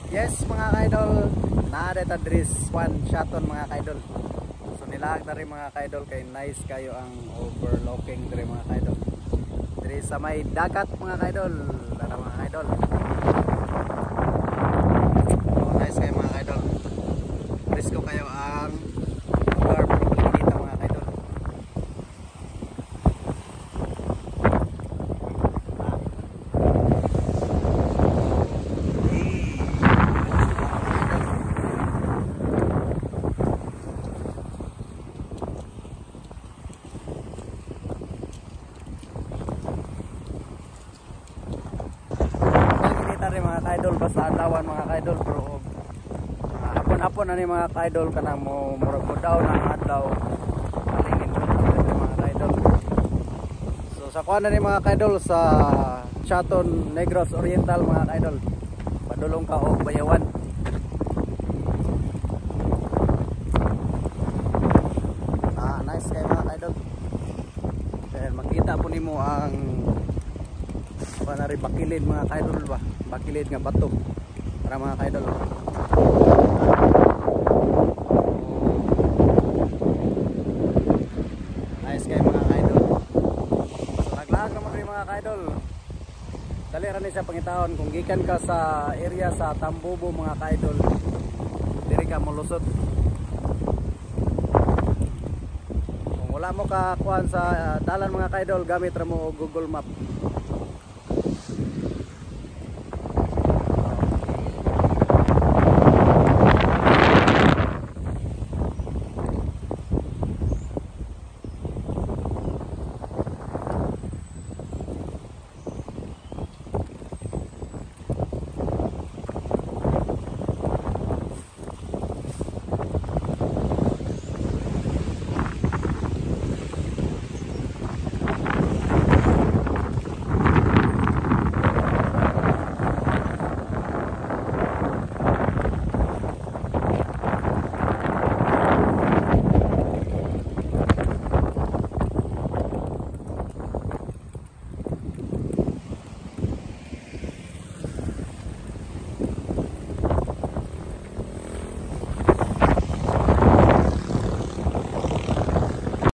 Yes mga kaidol, naadeta dris one shoton mga kaidol. So nilaag na rin mga kaidol kay nice kayo ang overlooking diri mga kaidol. Diri sa may dagat mga kaidol, para mga kaidol. So nice kayo mga kaidol. Presko kayo ang lugar probably kita mga kaidol. Mga kaidol basta adlawan mga kaidol pero hapon-hapon ani mga kaidol kanang mo daw ng adlaw alingin mga kaidol. So sa kuan ni mga kaidol sa Chaton Negros Oriental mga kaidol, padulong ka og Bayawan. Nice kay mga kaidol. Then makita po nimo ang panari bakilid mga kaidol ba, bakilid nga bato para mga kaidol. Nice kay mga kaidol. So naglaag naman rin mga kaidol, dali ra ni sa pangitahon kung gikan ka sa area sa Tambubo mga kaidol, diri ka molusot. Kung wala mo ka kuan sa dalan mga kaidol, gamit ra mo Google Map.